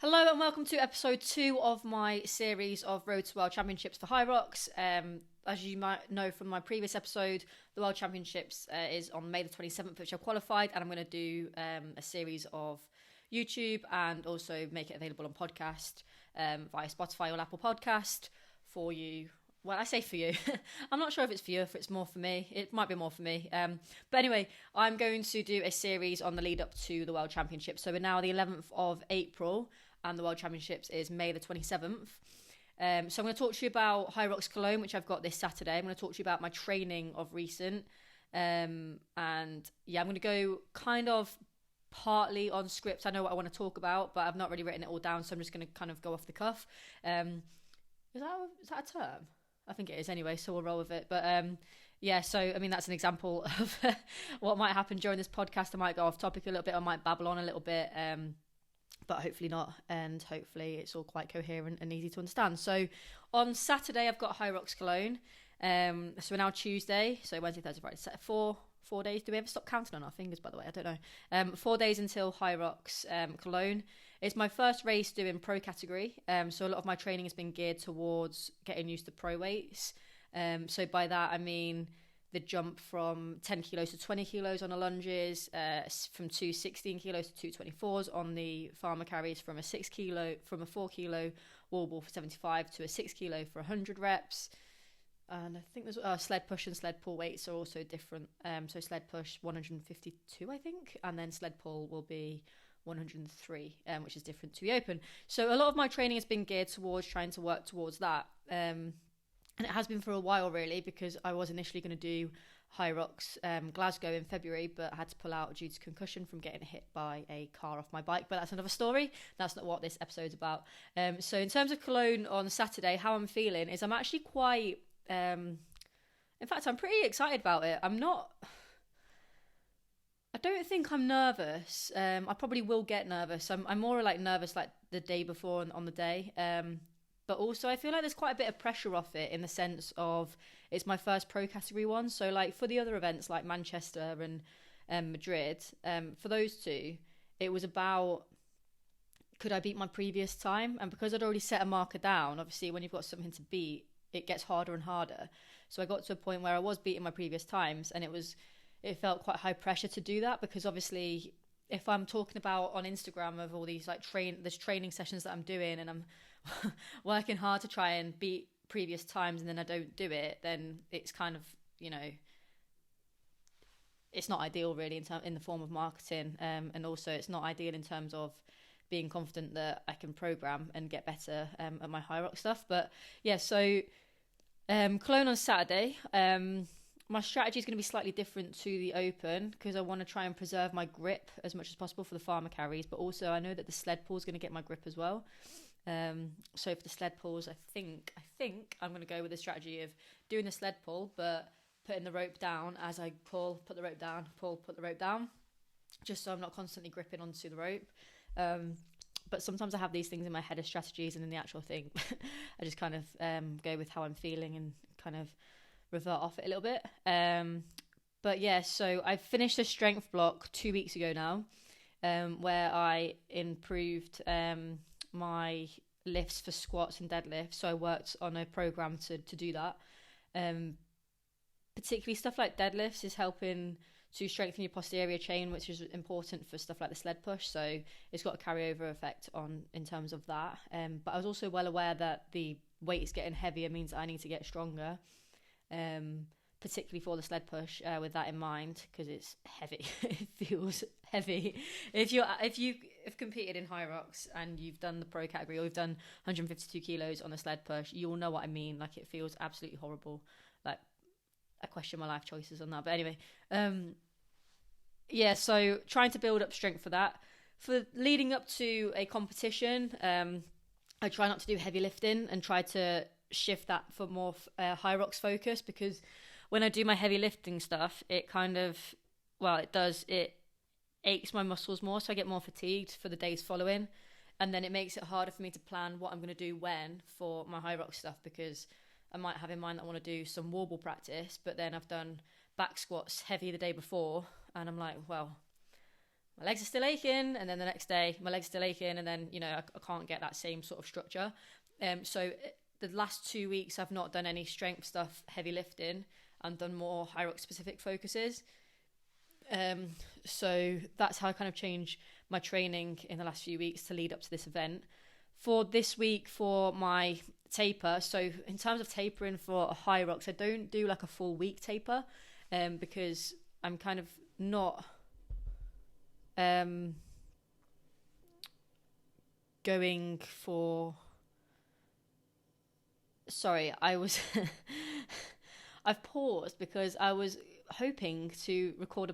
Hello and welcome to episode 2 of my series of Road to World Championships for Hyrox. As you might know from my previous episode, the World Championships is on May the 27th, which I've qualified, and I'm going to do a series of YouTube and also make it available on podcast via Spotify or Apple Podcast for you. Well, I say for you. I'm not sure if it's for you, if it's more for me. It might be more for me. But anyway, I'm going to do a series on the lead up to the World Championships. So we're now the 11th of April and the World Championships is May the 27th. So I'm going to talk to you about Hyrox Cologne, which I've got this Saturday. I'm going to talk to you about my training of recent. And yeah, I'm going to go kind of partly on script. I know what I want to talk about, but I've not really written it all down. So I'm just going to kind of go off the cuff. Is that a term? I think it is anyway, so we'll roll with it. But yeah, so I mean, that's an example of what might happen during this podcast. I might go off topic a little bit, I might babble on a little bit, but hopefully not. And hopefully it's all quite coherent and easy to understand. So on Saturday, I've got Hyrox Cologne. So we're now Tuesday, so Wednesday, Thursday, Friday, four days. Do we ever stop counting on our fingers, by the way? I don't know. 4 days until Hyrox Cologne. It's my first race doing pro category. So a lot of my training has been geared towards getting used to pro weights. So by that, I mean the jump from 10 kilos to 20 kilos on the lunges, from 16 kilos to 224s on the farmer carries, from a 4 kilo wall ball for 75 to a 6 kilo for 100 reps. And I think there's sled push and sled pull weights are also different. So sled push 152, I think, and then sled pull will be 103, which is different to the open. So a lot of my training has been geared towards trying to work towards that. And it has been for a while, really, because I was initially going to do Hyrox Glasgow in February, but I had to pull out due to concussion from getting hit by a car off my bike. But that's another story. That's not what this episode's about. So in terms of Cologne on Saturday, how I'm feeling is I'm actually quite... in fact, I'm pretty excited about it. I don't think I'm nervous. I probably will get nervous. I'm more like nervous like the day before and on the day. But also I feel like there's quite a bit of pressure off it in the sense of it's my first pro category one. So like for the other events like Manchester and Madrid, for those two, it was about could I beat my previous time? And because I'd already set a marker down, obviously when you've got something to beat, it gets harder and harder. So I got to a point where I was beating my previous times, and it felt quite high pressure to do that, because obviously if I'm talking about on Instagram of all these like there's training sessions that I'm doing and I'm working hard to try and beat previous times and then I don't do it, then it's kind of, it's not ideal really in the form of marketing, and also it's not ideal in terms of being confident that I can program and get better at my Hyrox stuff. But yeah, so Cologne on Saturday. My strategy is going to be slightly different to the open because I want to try and preserve my grip as much as possible for the farmer carries, but also I know that the sled pull is going to get my grip as well. So for the sled pulls, I think I'm going to go with the strategy of doing the sled pull, but putting the rope down as I pull, put the rope down, pull, put the rope down, just so I'm not constantly gripping onto the rope. But sometimes I have these things in my head as strategies, and in the actual thing, I just kind of go with how I'm feeling and kind of revert off it a little bit. But yeah, so I finished a strength block 2 weeks ago now, where I improved my lifts for squats and deadlifts. So I worked on a program to do that. Particularly stuff like deadlifts is helping to strengthen your posterior chain, which is important for stuff like the sled push. So it's got a carryover effect in terms of that. But I was also well aware that the weight is getting heavier means that I need to get stronger. Particularly for the sled push, with that in mind, because it's heavy. It feels heavy. If you've competed in Hyrox and you've done the pro category or you've done 152 kilos on the sled push, you'll know what I mean. Like, it feels absolutely horrible. Like, I question my life choices on that. But anyway, yeah. So trying to build up strength for that. For leading up to a competition, I try not to do heavy lifting and try to shift that for more Hyrox focus, because when I do my heavy lifting stuff, it aches my muscles more, so I get more fatigued for the days following, and then it makes it harder for me to plan what I'm going to do when for my Hyrox stuff, because I might have in mind that I want to do some wall ball practice, but then I've done back squats heavy the day before and I'm like, well, my legs are still aching, and then the next day my legs are still aching, and then, I can't get that same sort of structure. So the last 2 weeks I've not done any strength stuff, heavy lifting, and done more Hyrox specific focuses. So that's how I kind of changed my training in the last few weeks to lead up to this event. For this week, for my taper, so in terms of tapering for a Hyrox, I don't do like a full week taper, because I'm kind of not going for... Sorry, I've paused because I was hoping to record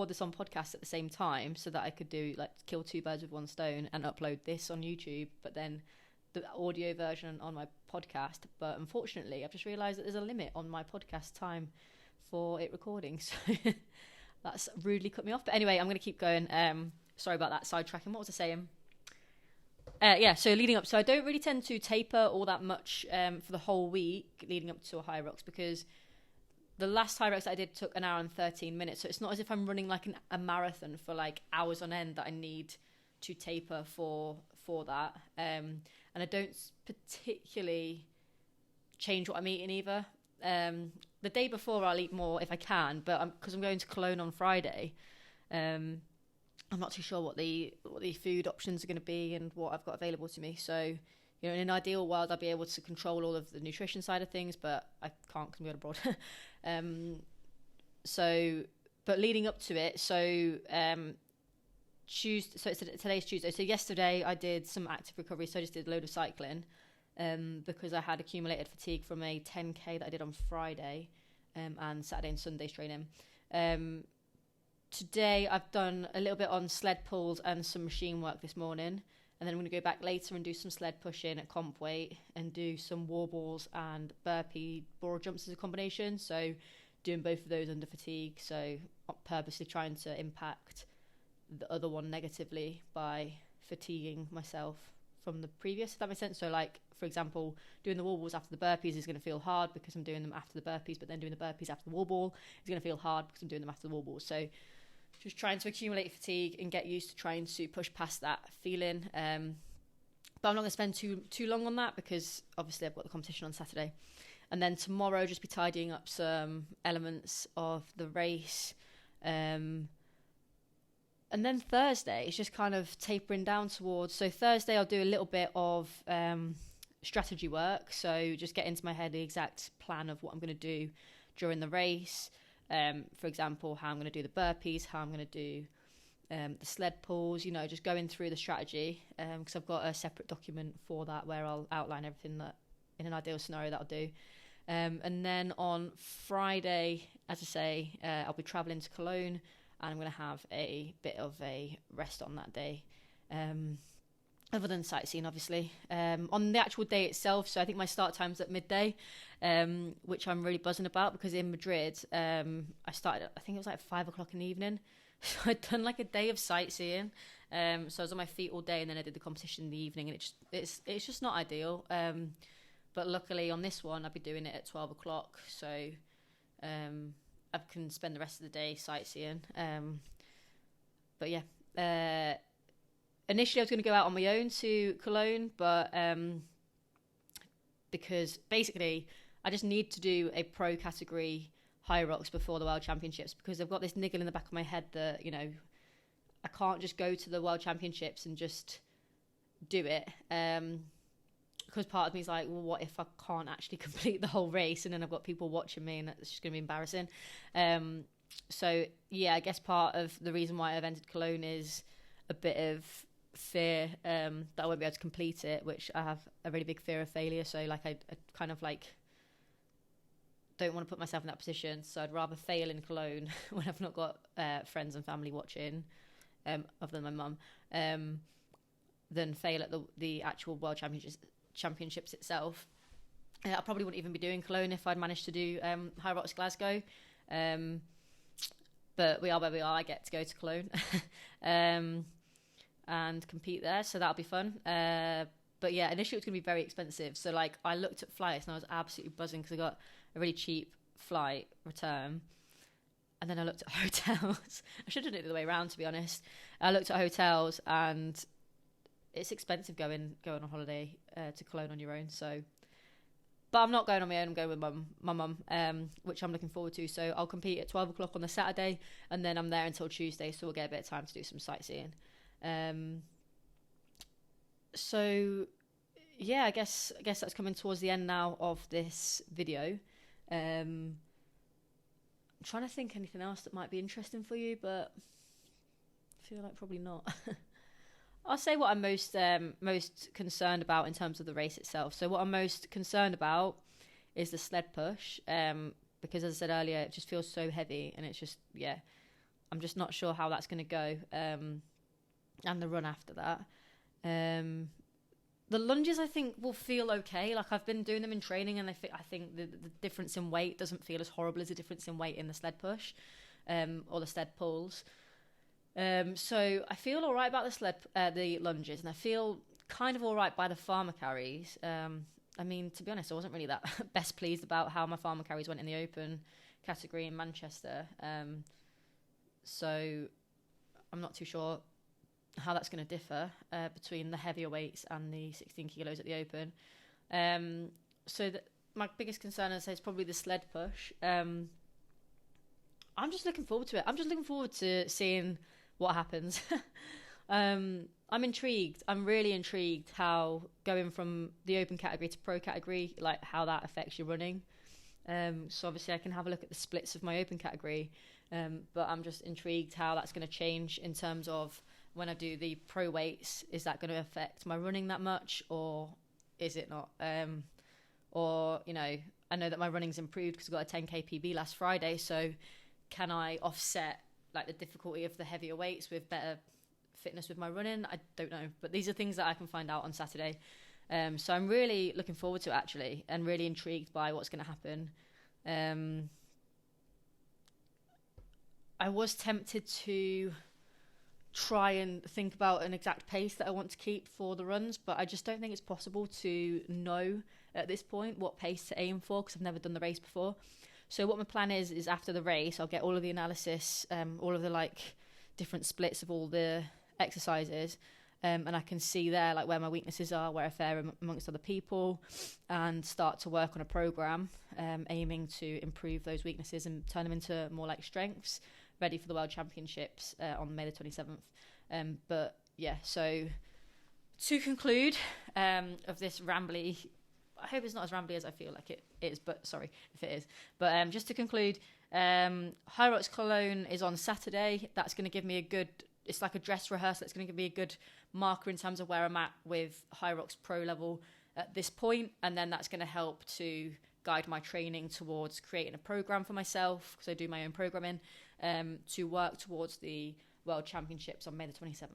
this on podcast at the same time, so that I could do like kill two birds with one stone and upload this on YouTube, but then the audio version on my podcast. But unfortunately, I've just realised that there's a limit on my podcast time for it recording, so that's rudely cut me off. But anyway, I'm going to keep going. Sorry about that sidetracking. What was I saying? So leading up, so I don't really tend to taper all that much for the whole week leading up to a Hyrox, because the last Hyrox that I did took 1 hour and 13 minutes. So it's not as if I'm running like a marathon for like hours on end that I need to taper for that. And I don't particularly change what I'm eating either. The day before I'll eat more if I can, but because I'm going to Cologne on Friday, I'm not too sure what the food options are going to be and what I've got available to me. So, in an ideal world, I'll be able to control all of the nutrition side of things, but I can't because I'm going abroad. But leading up to it, today's Tuesday. So yesterday I did some active recovery. So I just did a load of cycling, because I had accumulated fatigue from a 10K that I did on Friday, and Saturday and Sunday's training. Today I've done a little bit on sled pulls and some machine work this morning, and then I'm going to go back later and do some sled pushing at comp weight and do some wall balls and burpee board jumps as a combination. So doing both of those under fatigue, so purposely trying to impact the other one negatively by fatiguing myself from the previous, if that makes sense. So like, for example, doing the wall balls after the burpees is going to feel hard because I'm doing them after the burpees, but then doing the burpees after the wall ball is going to feel hard because I'm doing them after the wall balls. So just trying to accumulate fatigue and get used to trying to push past that feeling. But I'm not going to spend too long on that because obviously I've got the competition on Saturday. And then tomorrow just be tidying up some elements of the race. And then Thursday it's just kind of tapering down towards... So Thursday I'll do a little bit of strategy work. So just get into my head the exact plan of what I'm going to do during the race. For example, how I'm going to do the burpees, how I'm going to do the sled pulls, just going through the strategy, because I've got a separate document for that where I'll outline everything that in an ideal scenario that I'll do. And then on Friday, as I say, I'll be travelling to Cologne, and I'm going to have a bit of a rest on that day. Other than sightseeing, obviously. On the actual day itself, so I think my start time's at midday, which I'm really buzzing about because in Madrid, I started, I think it was like 5 o'clock in the evening. So I'd done like a day of sightseeing. So I was on my feet all day, and then I did the competition in the evening, and it's just not ideal. But luckily on this one, I'll be doing it at 12 o'clock. So I can spend the rest of the day sightseeing. But yeah, initially I was going to go out on my own to Cologne, but because basically I just need to do a pro category Hyrox before the World Championships, because I've got this niggle in the back of my head that, I can't just go to the World Championships and just do it. Because part of me is like, well, what if I can't actually complete the whole race and then I've got people watching me and it's just going to be embarrassing. So yeah, I guess part of the reason why I've entered Cologne is a bit of fear that I won't be able to complete it, which I have a really big fear of failure. So like I kind of like don't want to put myself in that position, so I'd rather fail in Cologne when I've not got friends and family watching, other than my mum, than fail at the actual World Championships itself. I probably wouldn't even be doing Cologne if I'd managed to do Hyrox Glasgow, but we are where we are. I get to go to Cologne and compete there, so that'll be fun. But yeah, initially it was going to be very expensive. So like I looked at flights and I was absolutely buzzing because I got a really cheap flight return. and then I looked at hotels. I should have done it the other way around, to be honest. I looked at hotels, and it's expensive going on holiday to Cologne on your own. So, but I'm not going on my own. I'm going with my mum, which I'm looking forward to. So I'll compete at 12 o'clock on the Saturday, and then I'm there until Tuesday. So we'll get a bit of time to do some sightseeing. So yeah, I guess that's coming towards the end now of this video. I'm trying to think anything else that might be interesting for you, but I feel like probably not. I'll say what I'm most concerned about in terms of the race itself. So what I'm most concerned about is the sled push, because as I said earlier, it just feels so heavy, and it's just, I'm just not sure how that's going to go, and the run after that. The lunges, I think, will feel okay. Like, I've been doing them in training, and I think the difference in weight doesn't feel as horrible as the difference in weight in the sled push, or the sled pulls. So I feel all right about the lunges, and I feel kind of all right by the farmer carries. I mean, to be honest, I wasn't really that best pleased about how my farmer carries went in the open category in Manchester. So I'm not too sure how that's going to differ between the heavier weights and the 16 kilos at the open. My biggest concern, I say, is probably the sled push. I'm just looking forward to it. I'm just looking forward to seeing what happens. I'm intrigued. I'm really intrigued how going from the open category to pro category, like how that affects your running. So obviously I can have a look at the splits of my open category, but I'm just intrigued how that's going to change in terms of when I do the pro weights. Is that going to affect my running that much, or is it not? Or, you know, I know that my running's improved because I got a 10k PB last Friday, so can I offset like the difficulty of the heavier weights with better fitness with my running? I don't know, but these are things that I can find out on Saturday. So I'm really looking forward to it, actually, and really intrigued by what's going to happen. I was tempted to try and think about an exact pace that I want to keep for the runs, but I just don't think it's possible to know at this point what pace to aim for, because I've never done the race before. So what my plan is after the race, I'll get all of the analysis, all of the like different splits of all the exercises, and I can see there like where my weaknesses are, where I fare amongst other people, and start to work on a program aiming to improve those weaknesses and turn them into more like strengths, ready for the World Championships on May the 27th. But yeah, so to conclude of this rambly, I hope it's not as rambly as I feel like it is, but sorry if it is. But just to conclude, Hyrox Cologne is on Saturday. That's going to give me it's like a dress rehearsal. It's going to give me a good marker in terms of where I'm at with Hyrox Pro level at this point. And then that's going to help to guide my training towards creating a program for myself, because I do my own programming, to work towards the World Championships on May the 27th.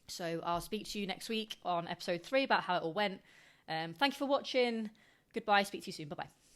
So I'll speak to you next week on episode 3 about how it all went. Thank you for watching. Goodbye. Speak to you soon. Bye-bye.